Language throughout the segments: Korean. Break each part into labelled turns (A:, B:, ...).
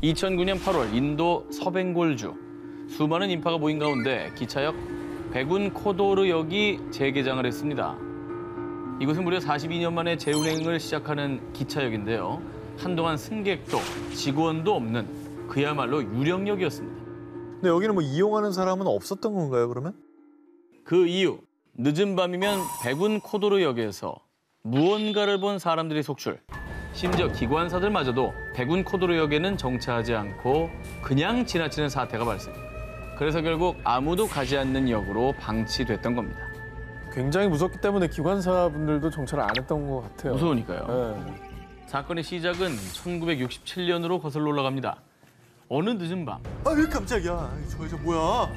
A: 2009년 8월 인도 서벵골주 수많은 인파가 모인 가운데 기차역 베군코도르역이 재개장을 했습니다. 이곳은 무려 42년 만에 재운행을 시작하는 기차역인데요. 한동안 승객도 직원도 없는 그야말로 유령역이었습니다.
B: 근데 여기는 뭐 이용하는 사람은 없었던 건가요, 그러면?
A: 그 이유, 늦은 밤이면 베군코도르역에서 무언가를 본 사람들이 속출. 심지어 기관사들마저도 베군코도르역에는 정차하지 않고 그냥 지나치는 사태가 발생. 그래서 결국 아무도 가지 않는 역으로 방치됐던 겁니다.
C: 굉장히 무섭기 때문에 기관사분들도 정차를 안 했던 것 같아요.
A: 무서우니까요.
C: 네.
A: 사건의 시작은 1967년으로 거슬러 올라갑니다. 어느 늦은 밤.
B: 아, 왜 깜짝이야. 저 여자 뭐야?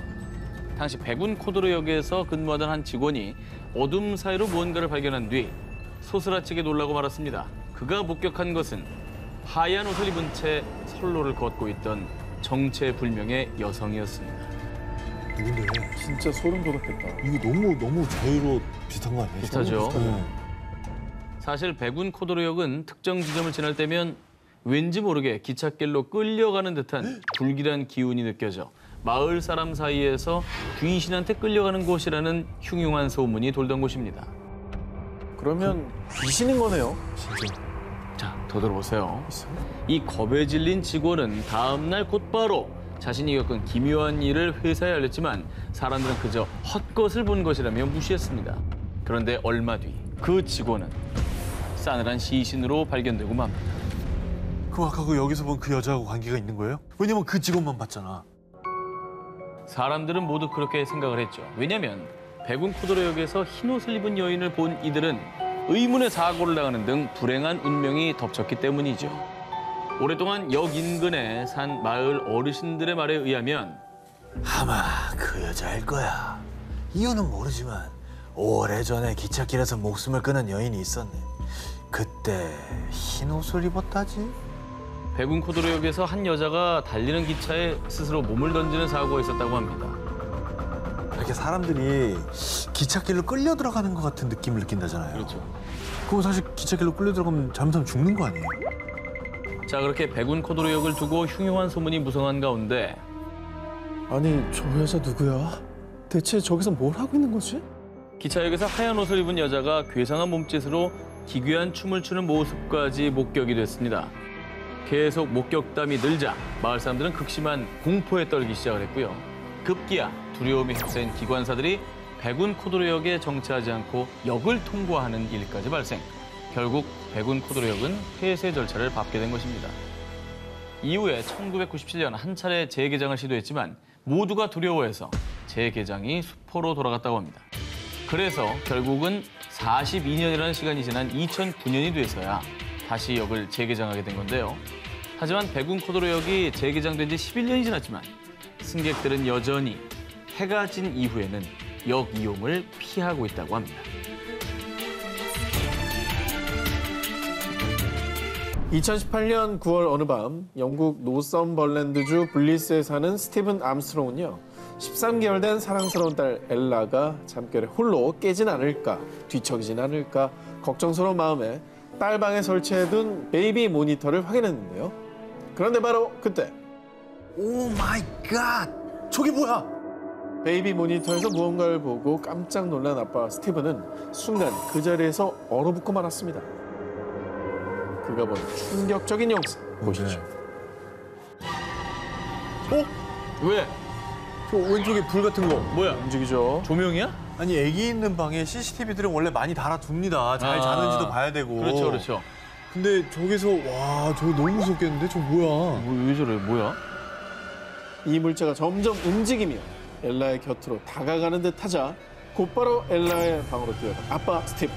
A: 당시 베군코도르역에서 근무하던 한 직원이 어둠 사이로 무언가를 발견한 뒤 소스라치게 놀라고 말았습니다. 그가 목격한 것은 하얀 옷을 입은 채 선로를 걷고 있던 정체불명의 여성이었습니다.
B: 누군데?
C: 진짜 소름 돋았겠다.
B: 이거 너무 저희로 비슷한 거 아니에요?
A: 비슷하죠.
B: 네.
A: 사실 베군코도르역은 특정 지점을 지날 때면 왠지 모르게 기찻길로 끌려가는 듯한 불길한 기운이 느껴져 마을 사람 사이에서 귀신한테 끌려가는 곳이라는 흉흉한 소문이 돌던 곳입니다.
C: 그러면 귀신인 거네요.
B: 진짜.
A: 자, 더 들어보세요. 이 겁에 질린 직원은 다음 날 곧바로 자신이 겪은 기묘한 일을 회사에 알렸지만 사람들은 그저 헛것을 본 것이라며 무시했습니다. 그런데 얼마 뒤 그 직원은 싸늘한 시신으로 발견되고 맙니다.
B: 그럼 아까 그 여기서 본 그 여자하고 관계가 있는 거예요? 왜냐면 그 직원만 봤잖아.
A: 사람들은 모두 그렇게 생각을 했죠. 왜냐면 베군코도르역에서 흰 옷을 입은 여인을 본 이들은 의문의 사고를 당하는 등 불행한 운명이 덮쳤기 때문이죠. 오랫동안 역 인근에 산 마을 어르신들의 말에 의하면
D: 아마 그 여자일 거야. 이유는 모르지만 오래전에 기찻길에서 목숨을 끊은 여인이 있었네. 그때 흰 옷을 입었다지?
A: 베군코도르역에서 한 여자가 달리는 기차에 스스로 몸을 던지는 사고가 있었다고 합니다.
B: 이렇게 사람들이 기찻길로 끌려 들어가는 것 같은 느낌을 느낀다잖아요.
A: 그렇죠.
B: 그거 사실 기찻길로 끌려 들어가면 잘못하면 죽는 거 아니에요?
A: 자, 그렇게 베군코도르역을 두고 흉흉한 소문이 무성한 가운데
C: 아니, 저 여자 누구야? 대체 저기서 뭘 하고 있는 거지?
A: 기차역에서 하얀 옷을 입은 여자가 괴상한 몸짓으로 기괴한 춤을 추는 모습까지 목격이 됐습니다. 계속 목격담이 늘자 마을 사람들은 극심한 공포에 떨기 시작을 했고요. 급기야 두려움이 휩싸인 기관사들이 베군코도르역에 정차하지 않고 역을 통과하는 일까지 발생. 결국 베군코도르역은 폐쇄 절차를 밟게 된 것입니다. 이후에 1997년 한 차례 재개장을 시도했지만 모두가 두려워해서 재개장이 수포로 돌아갔다고 합니다. 그래서 결국은 42년이라는 시간이 지난 2009년이 돼서야 다시 역을 재개장하게 된 건데요. 하지만 베군코도르역이 재개장된 지 11년이 지났지만 승객들은 여전히 해가 진 이후에는 역 이용을 피하고 있다고 합니다.
C: 2018년 9월 어느 밤 영국 노썸벌랜드주 블리스에 사는 스티븐 암스트롱은요. 13개월 된 사랑스러운 딸 엘라가 잠결에 홀로 깨진 않을까, 뒤척이진 않을까 걱정스러운 마음에 딸 방에 설치해둔 베이비 모니터를 확인했는데요. 그런데 바로 그때
D: 오 마이 갓! 저게 뭐야?
C: 베이비 모니터에서 무언가를 보고 깜짝 놀란 아빠 스티븐은 순간 그 자리에서 얼어붙고 말았습니다. 그가 본 충격적인 영상 보시죠.
A: 왜?
B: 저 왼쪽에 불 같은 거.
A: 뭐야?
C: 움직이죠.
A: 조명이야?
B: 아니, 애기 있는 방에 CCTV들은 원래 많이 달아둡니다. 잘 자는지도 봐야 되고.
A: 그렇죠, 그렇죠.
B: 근데 저기서 와, 저거 너무 무섭겠는데? 저 뭐야?
A: 왜 저래? 뭐야?
C: 이 물체가 점점 움직이며 엘라의 곁으로 다가가는 듯 하자 곧바로 엘라의 방으로 뛰어간 아빠 스티븐.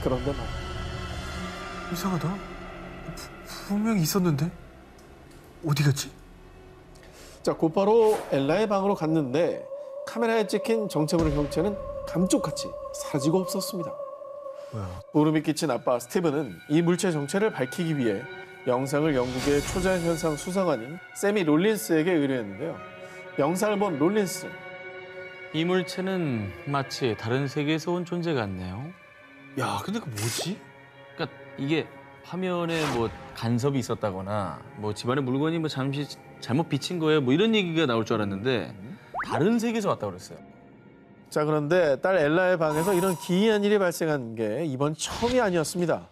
C: 그런데 말이야.
B: 이상하다. 분명히 있었는데? 어디 갔지?
C: 자, 곧바로 엘라의 방으로 갔는데 카메라에 찍힌 정체불의 형체는 감쪽같이 사라지고 없었습니다.
B: 뭐야?
C: 소름이 끼친 아빠 스티븐은 이 물체 정체를 밝히기 위해 영상을 영국의 초자연현상 수사관인 세미 롤린스에게 의뢰했는데요. 영상을 본 롤린스는
A: 이 물체는 마치 다른 세계에서 온 존재 같네요.
B: 야, 근데 그 뭐지?
A: 그러니까 이게 화면에 뭐 간섭이 있었다거나 뭐 집안의 물건이 뭐 잠시 잘못 비친 거예요. 뭐 이런 얘기가 나올 줄 알았는데 다른 세계에서 왔다고 그랬어요.
C: 자, 그런데 딸 엘라의 방에서 이런 기이한 일이 발생한 게 이번 처음이 아니었습니다.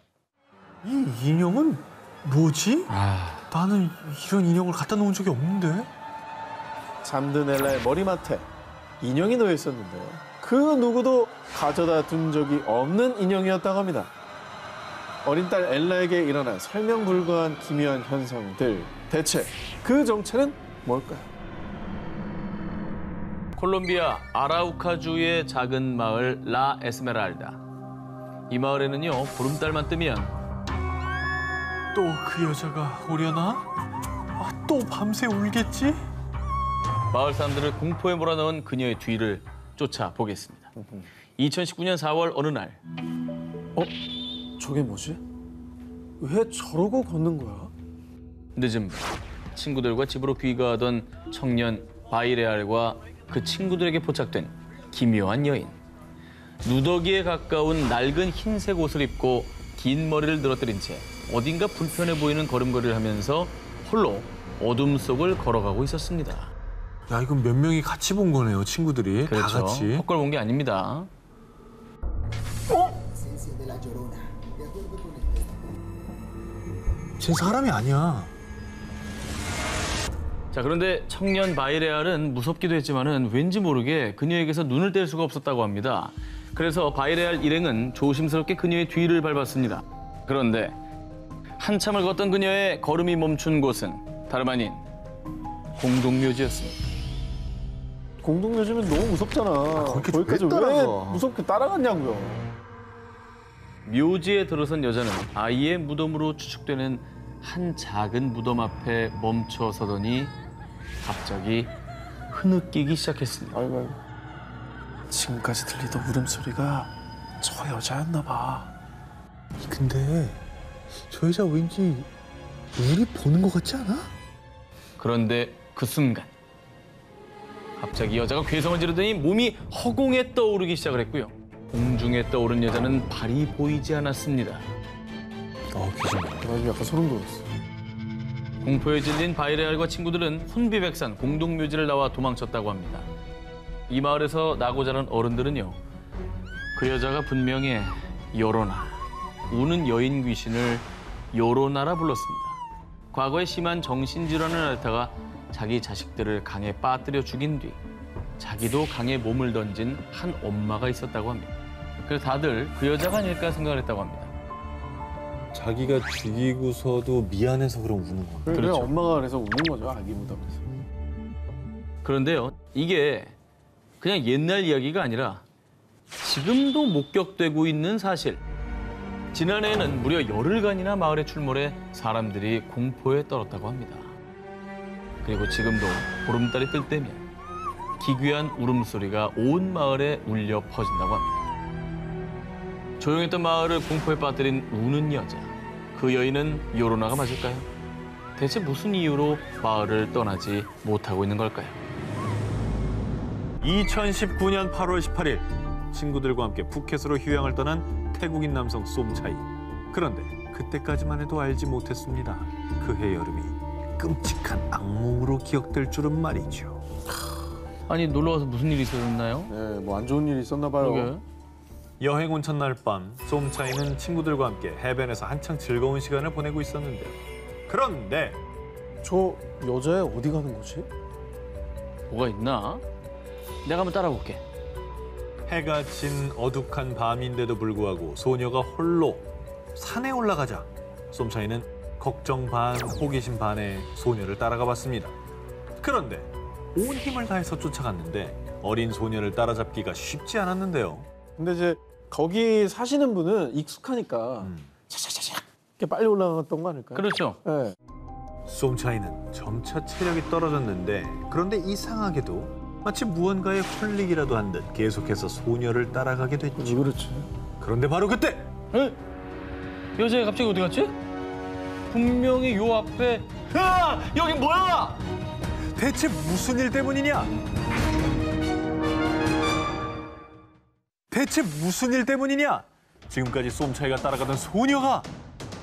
B: 이 인형은 뭐지? 나는 이런 인형을 갖다 놓은 적이 없는데.
C: 잠든 엘라의 머리맡에 인형이 놓여 있었는데요. 그 누구도 가져다 둔 적이 없는 인형이었다고 합니다. 어린 딸 엘라에게 일어난 설명 불가한 기묘한 현상들. 대체 그 정체는 뭘까요?
A: 콜롬비아 아라우카주의 작은 마을 라 에스메랄다. 이 마을에는요, 보름달만 뜨면
B: 또 그 여자가 오려나? 또 밤새 울겠지?
A: 마을 사람들을 공포에 몰아넣은 그녀의 뒤를 쫓아보겠습니다. 2019년 4월 어느 날
C: 저게 뭐지? 왜 저러고 걷는 거야?
A: 늦은 밤 친구들과 집으로 귀가하던 청년 바이레알과 그 친구들에게 포착된 기묘한 여인. 누더기에 가까운 낡은 흰색 옷을 입고 긴 머리를 늘어뜨린 채 어딘가 불편해 보이는 걸음걸이를 하면서 홀로 어둠 속을 걸어가고 있었습니다.
B: 야, 이건 몇 명이 같이 본 거네요, 친구들이.
A: 그렇죠.
B: 다 같이.
A: 헛걸 본 게 아닙니다.
B: 쟤 사람이 아니야.
A: 자, 그런데 청년 바이레알은 무섭기도 했지만은 왠지 모르게 그녀에게서 눈을 뗄 수가 없었다고 합니다. 그래서 바이레알 일행은 조심스럽게 그녀의 뒤를 밟았습니다. 그런데 한참을 걷던 그녀의 걸음이 멈춘 곳은 다름 아닌 공동묘지였습니다.
C: 공동묘지면 너무 무섭잖아. 거기까지
B: 왜
C: 왜
B: 따라가?
C: 무섭게 따라갔냐고요.
A: 묘지에 들어선 여자는 아이의 무덤으로 추측되는 한 작은 무덤 앞에 멈춰 서더니 갑자기 흐느끼기 시작했습니다.
C: 아이고. 지금까지 들리던 울음소리가 저 여자였나 봐.
B: 근데 저 여자 왠지 우리 보는 것 같지 않아?
A: 그런데 그 순간 갑자기 여자가 괴성을 지르더니 몸이 허공에 떠오르기 시작을 했고요. 공중에 떠오른 여자는 발이 보이지 않았습니다.
B: 귀신.
C: 나 지금 약간 소름 돋았어.
A: 공포에 질린 바이레알과 친구들은 혼비백산 공동묘지를 나와 도망쳤다고 합니다. 이 마을에서 나고 자란 어른들은요, 그 여자가 분명히 요로나, 우는 여인 귀신을 요로나라 불렀습니다. 과거에 심한 정신질환을 앓다가 자기 자식들을 강에 빠뜨려 죽인 뒤 자기도 강에 몸을 던진 한 엄마가 있었다고 합니다. 그래서 다들 그 여자가 아닐까 생각을 했다고 합니다.
B: 자기가 죽이고서도 미안해서 그럼 우는 거야.
C: 그래,
A: 그렇죠.
C: 엄마가 그래서 우는 거죠, 아기 무덤에서.
A: 그런데요, 이게 그냥 옛날 이야기가 아니라 지금도 목격되고 있는 사실. 지난해에는 무려 열흘간이나 마을에 출몰해 사람들이 공포에 떨었다고 합니다. 그리고 지금도 보름달이 뜰 때면 기괴한 울음소리가 온 마을에 울려 퍼진다고 합니다. 조용했던 마을을 공포에 빠뜨린 우는 여자. 그 여인은 요로나가 맞을까요? 대체 무슨 이유로 마을을 떠나지 못하고 있는 걸까요?
B: 2019년 8월 18일 친구들과 함께 푸켓으로 휴양을 떠난 태국인 남성 쏨차이. 그런데 그때까지만 해도 알지 못했습니다. 그해 여름이 끔찍한 악몽으로 기억될 줄은 말이죠.
A: 아니, 놀러와서 무슨 일이 있었나요?
C: 네, 뭐 안 좋은 일이 있었나 봐요.
A: 그러게.
B: 여행 온 첫날 밤 쏨차이는 친구들과 함께 해변에서 한창 즐거운 시간을 보내고 있었는데요. 그런데
C: 저 여자애 어디 가는 거지?
A: 뭐가 있나? 내가 한번 따라볼게.
B: 해가 진 어둑한 밤인데도 불구하고 소녀가 홀로 산에 올라가자 쏨차이는 걱정 반 호기심 반에 소녀를 따라가 봤습니다. 그런데 온 힘을 다해서 쫓아갔는데 어린 소녀를 따라잡기가 쉽지 않았는데요.
C: 근데 이제 거기 사시는 분은 익숙하니까 차차차차 이렇게 빨리 올라갔던 거 아닐까요?
A: 그렇죠.
C: 네.
B: 쏨차이는 점차 체력이 떨어졌는데 그런데 이상하게도 마치 무언가에 홀리기라도 한 듯 계속해서 소녀를 따라가게 됐죠.
C: 그렇지.
B: 그런데 바로 그때
A: 에? 여자애가 갑자기 어디 갔지? 분명히 요 앞에. 야! 여기 뭐야?
B: 대체 무슨 일 때문이냐? 대체 무슨 일 때문이냐? 지금까지 쏨차이가 따라가던 소녀가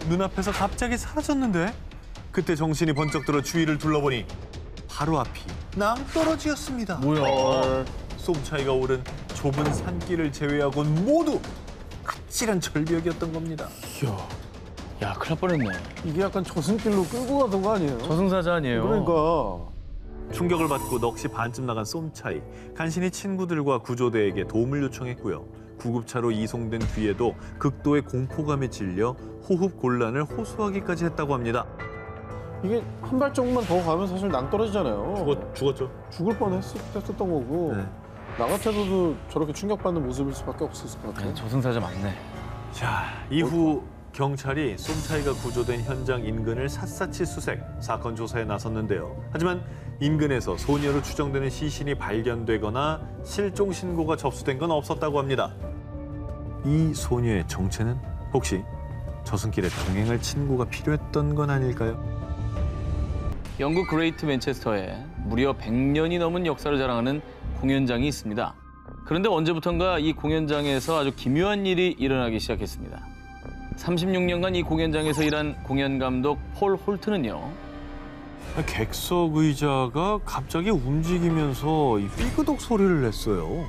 B: 눈앞에서 갑자기 사라졌는데? 그때 정신이 번쩍 들어 주위를 둘러보니 바로 앞이 낭떠러지였습니다.
C: 뭐야?
B: 쏨차이가 오른 좁은 산길을 제외하고는 모두 아찔한 절벽이었던 겁니다.
A: 이야, 야, 큰일 날 뻔했네.
C: 이게 약간 저승길로 끌고 가던 거 아니에요?
A: 저승사자 아니에요?
C: 그러니까.
B: 충격을 받고 넋이 반쯤 나간 쏨차이. 간신히 친구들과 구조대에게 도움을 요청했고요. 구급차로 이송된 뒤에도 극도의 공포감에 질려 호흡 곤란을 호소하기까지 했다고 합니다.
C: 이게 한 발짝만 더 가면 사실 낭떠러지잖아요.
B: 죽었죠?
C: 죽을 뻔했었던 거고.
B: 네.
C: 나 같아도 저렇게 충격받는 모습일 수밖에 없었을 것 같아요.
A: 그래, 저승사자 맞네.
B: 자, 이후 경찰이 쏨차이가 구조된 현장 인근을 샅샅이 수색, 사건 조사에 나섰는데요. 하지만 인근에서 소녀로 추정되는 시신이 발견되거나 실종 신고가 접수된 건 없었다고 합니다. 이 소녀의 정체는 혹시 저승길에 동행할 친구가 필요했던 건 아닐까요?
A: 영국 그레이트 맨체스터에 무려 100년이 넘은 역사를 자랑하는 공연장이 있습니다. 그런데 언제부턴가 이 공연장에서 아주 기묘한 일이 일어나기 시작했습니다. 36년간 이 공연장에서 일한 공연 감독 폴 홀트는요.
B: 객석 의자가 갑자기 움직이면서 이 삐그덕 소리를 냈어요.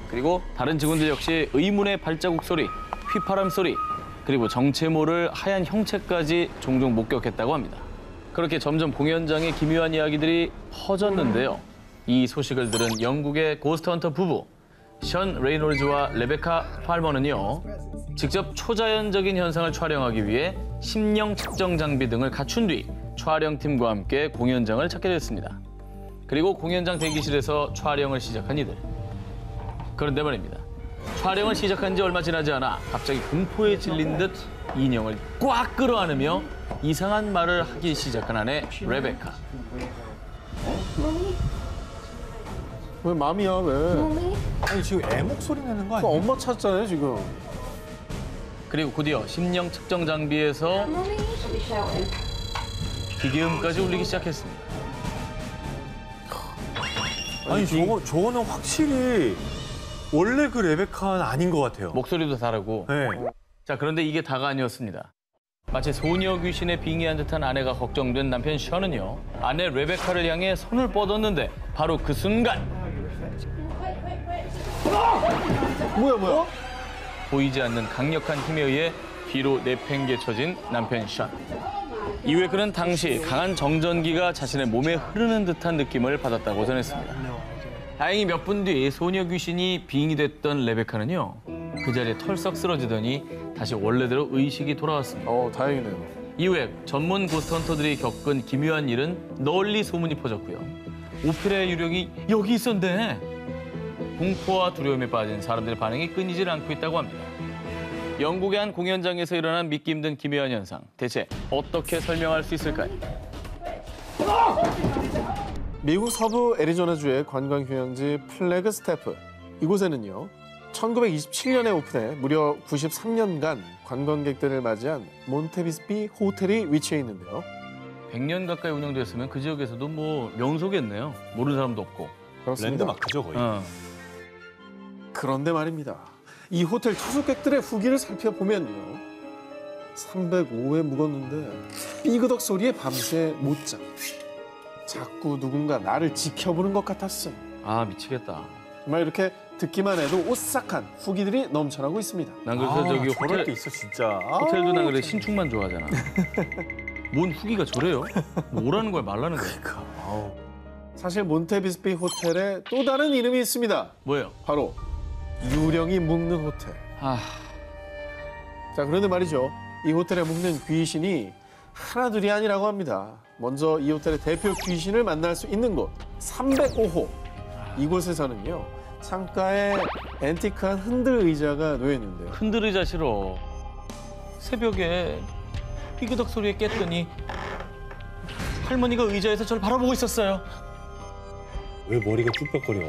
A: 그리고 다른 직원들 역시 의문의 발자국 소리, 휘파람 소리, 그리고 정체 모를 하얀 형체까지 종종 목격했다고 합니다. 그렇게 점점 공연장의 기묘한 이야기들이 퍼졌는데요. 이 소식을 들은 영국의 고스트헌터 부부 션 레이놀즈와 레베카 팔머는요. 직접 초자연적인 현상을 촬영하기 위해 심령 측정 장비 등을 갖춘 뒤 촬영팀과 함께 공연장을 찾게 됐습니다. 그리고 공연장 대기실에서 촬영을 시작한 이들. 그런데 말입니다. 촬영을 시작한 지 얼마 지나지 않아 갑자기 공포에 질린 듯 인형을 꽉 끌어안으며 이상한 말을 하기 시작한 아내 레베카.
C: 왜 맘이야 왜?
B: 아니 지금 애 목소리 내는 거
C: 그
B: 아니야?
C: 엄마 찾잖아요 지금.
A: 그리고 곧이어 심령 측정 장비에서 기계음까지 울리기 시작했습니다.
B: 아니 저거는 확실히 원래 그 레베카는 아닌 것 같아요.
A: 목소리도 다르고.
B: 네.
A: 자, 그런데 이게 다가 아니었습니다. 마치 소녀 귀신에 빙의한 듯한 아내가 걱정된 남편 션은요. 아내 레베카를 향해 손을 뻗었는데 바로 그 순간
C: 뭐야?
A: 보이지 않는 강력한 힘에 의해 뒤로 내팽개쳐진 남편 션. 이후에 그는 당시 강한 정전기가 자신의 몸에 흐르는 듯한 느낌을 받았다고 전했습니다. 다행히 몇 분 뒤 소녀 귀신이 빙의 됐던 레베카는요. 그 자리에 털썩 쓰러지더니 다시 원래대로 의식이 돌아왔습니다.
C: 다행이네요.
A: 이후에 전문 고스트헌터들이 겪은 기묘한 일은 널리 소문이 퍼졌고요. 오페라의 유령이 여기 있었네. 공포와 두려움에 빠진 사람들의 반응이 끊이질 않고 있다고 합니다. 영국의 한 공연장에서 일어난 믿기 힘든 기묘한 현상. 대체 어떻게 설명할 수 있을까요?
C: 미국 서부 애리조나주의 관광휴양지 플래그스태프. 이곳에는요. 1927년에 오픈해 무려 93년간 관광객들을 맞이한 몬테비스피 호텔이 위치해 있는데요.
A: 100년 가까이 운영됐으면 그 지역에서도 뭐 명소겠네요. 모르는 사람도 없고.
C: 그렇습니다.
B: 랜드마크죠 거의.
C: 그런데 말입니다. 이 호텔 투숙객들의 후기를 살펴보면요. 305회 묵었는데 삐그덕 소리에 밤새 못 잠. 자꾸 누군가 나를 지켜보는 것 같았음.
A: 아, 미치겠다.
C: 정말 이렇게 듣기만 해도 오싹한 후기들이 넘쳐나고 있습니다.
A: 난 그래서 저기
B: 저럴 때
A: 호텔,
B: 있어 진짜.
A: 호텔도 난 그래 신축만 좋아하잖아. 뭔 후기가 저래요? 뭐라는 거야, 말라는 거야?
C: 사실 몬테비스피 호텔에 또 다른 이름이 있습니다.
A: 뭐예요?
C: 바로 유령이 묵는 호텔.
A: 아,
C: 자, 그런데 말이죠. 이 호텔에 묵는 귀신이 하나둘이 아니라고 합니다. 먼저 이 호텔의 대표 귀신을 만날 수 있는 곳 305호. 이곳에서는요. 창가에 앤티크한 흔들 의자가 놓여 있는데요.
A: 흔들의자 싫어. 새벽에 삐그덕 소리에 깼더니 할머니가 의자에서 저를 바라보고 있었어요.
B: 왜 머리가 쭈뼛거려?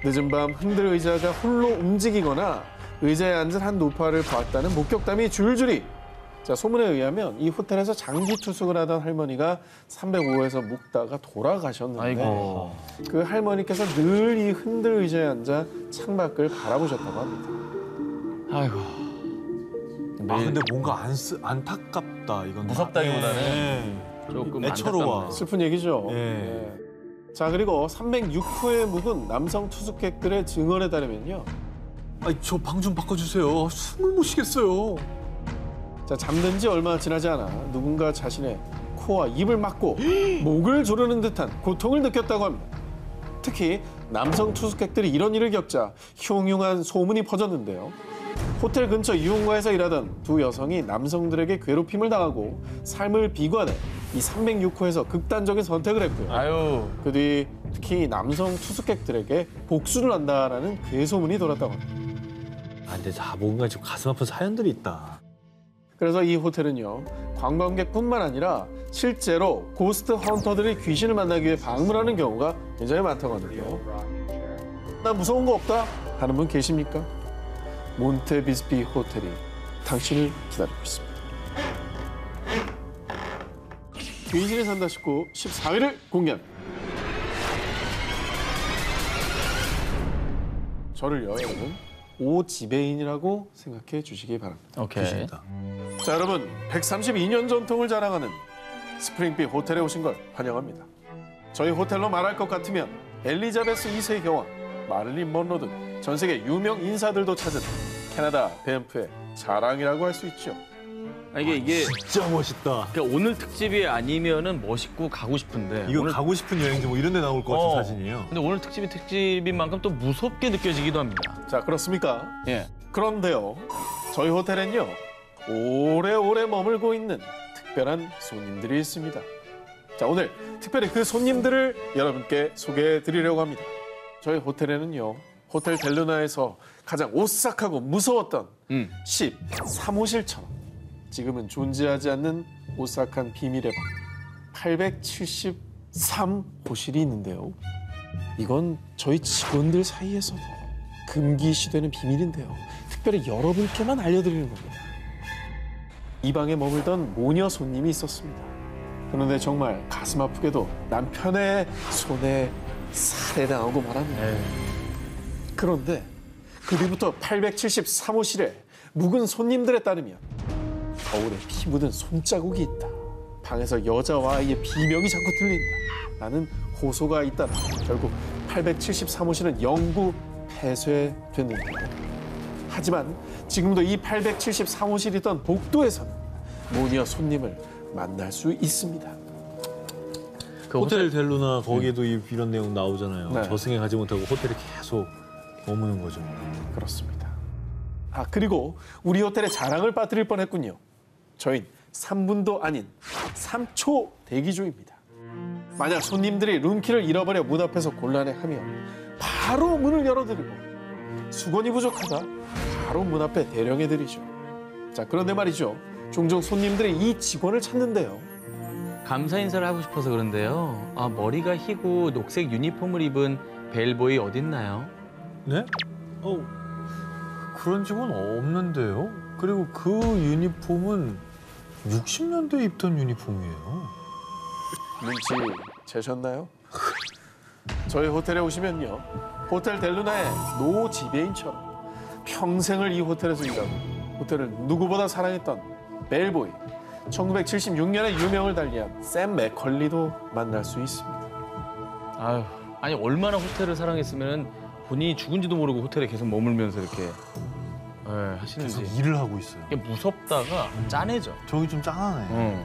C: 늦은 밤 흔들 의자가 홀로 움직이거나 의자에 앉은 한 노파를 봤다는 목격담이 줄줄이. 자, 소문에 의하면 이 호텔에서 장기 투숙을 하던 할머니가 305호에서 묵다가 돌아가셨는데
A: 아이고.
C: 그 할머니께서 늘 이 흔들 의자에 앉아 창밖을 바라보셨다고 합니다.
A: 아이고.
B: 아 근데 뭔가 안타깝다 이건.
A: 무섭다기보다는
B: 네.
A: 조금
B: 애처로워.
A: 안타깝네.
C: 슬픈 얘기죠.
B: 예.
C: 네. 자, 그리고 306호에 묵은 남성 투숙객들의 증언에 따르면요.
B: 아니 저 방 좀 바꿔주세요. 숨을 못 쉬겠어요.
C: 자, 잠든 지 얼마 지나지 않아 누군가 자신의 코와 입을 막고 목을 조르는 듯한 고통을 느꼈다고 합니다. 특히 남성 투숙객들이 이런 일을 겪자 흉흉한 소문이 퍼졌는데요. 호텔 근처 유흥가에서 일하던 두 여성이 남성들에게 괴롭힘을 당하고 삶을 비관해 이 306호에서 극단적인 선택을 했고요.
A: 아유,
C: 그 뒤 특히 남성 투숙객들에게 복수를 한다라는 괴소문이 돌았다고 합니다.
B: 아 근데 뭔가 지금 가슴 아픈 사연들이 있다.
C: 그래서 이 호텔은요, 관광객뿐만 아니라 실제로 고스트 헌터들이 귀신을 만나기 위해 방문하는 경우가 굉장히 많다고 하는데요. 나 무서운 거 없다 하는 분 계십니까? 몬테비스피 호텔이 당신을 기다리고 있습니다. 귀신이 산다 싶고 14회를 공개합니다. 저를요, 여러분, 오지배인이라고 생각해 주시기 바랍니다.
A: 오케이.
C: 자, 여러분, 132년 전통을 자랑하는 스프링필 호텔에 오신 걸 환영합니다. 저희 호텔로 말할 것 같으면 엘리자베스 2세 여왕, 마릴린 먼로 등 전 세계 유명 인사들도 찾은 캐나다 밴프의 자랑이라고 할 수 있죠.
A: 아, 이게
B: 진짜 멋있다.
A: 그러니까 오늘 특집이 아니면은 멋있고 가고 싶은데
B: 이거
A: 오늘
B: 가고 싶은 여행지 뭐 이런 데 나올 것 같은 사진이에요.
A: 근데 오늘 특집이 특집인 만큼 또 무섭게 느껴지기도 합니다.
C: 자, 그렇습니까?
A: 예.
C: 그런데요, 저희 호텔엔요, 오래오래 머물고 있는 특별한 손님들이 있습니다. 자, 오늘 특별히 그 손님들을 여러분께 소개해 드리려고 합니다. 저희 호텔에는요, 호텔 델루나에서 가장 오싹하고 무서웠던 13호실처럼 지금은 존재하지 않는 오싹한 비밀의 방 873호실이 있는데요. 이건 저희 직원들 사이에서도 금기시되는 비밀인데요. 특별히 여러분께만 알려드리는 겁니다. 이 방에 머물던 모녀 손님이 있었습니다. 그런데 정말 가슴 아프게도 남편의 손에 살해당하고 말합니다. 그런데 그 뒤부터 873호실에 묵은 손님들에 따르면 거울에 피 묻은 손자국이 있다. 방에서 여자와 아이의 비명이 자꾸 들린다. 라는 호소가 있다. 결국 873호실은 영구 폐쇄됐는데요. 하지만 지금도 이 873호실이 있던 복도에서는 모녀 손님을 만날 수 있습니다.
A: 그
B: 호텔 델루나 거기에도 이런 내용 나오잖아요.
C: 네.
B: 저승에 가지 못하고 호텔에 계속 머무는 거죠.
C: 그렇습니다. 아, 그리고 우리 호텔의 자랑을 빠뜨릴 뻔했군요. 저희는 3분도 아닌 3초 대기 중입니다. 만약 손님들이 룸키를 잃어버려 문 앞에서 곤란해하면 바로 문을 열어드리고 수건이 부족하다 바로 문 앞에 대령해드리죠. 자, 그런데 말이죠. 종종 손님들이 이 직원을 찾는데요.
A: 감사 인사를 하고 싶어서 그런데요. 아, 머리가 희고 녹색 유니폼을 입은 벨보이 어딨나요?
B: 네? 그런 직원 없는데요. 그리고 그 유니폼은 60년대에 입던 유니폼이에요.
C: 눈치 채셨나요? 저희 호텔에 오시면요. 호텔 델루나의 노 지배인처럼 평생을 이 호텔에서 일하고 호텔을 누구보다 사랑했던 벨보이, 1976년에 유명을 달리한 샘 맥컬리도 만날 수 있습니다.
A: 아유, 아니 얼마나 호텔을 사랑했으면 본인이 죽은지도 모르고 호텔에 계속 머물면서 이렇게 하시는지.
B: 계속 일을 하고 있어요.
A: 이게 무섭다가 짠해져.
B: 저기 좀 짠하네.
A: 응.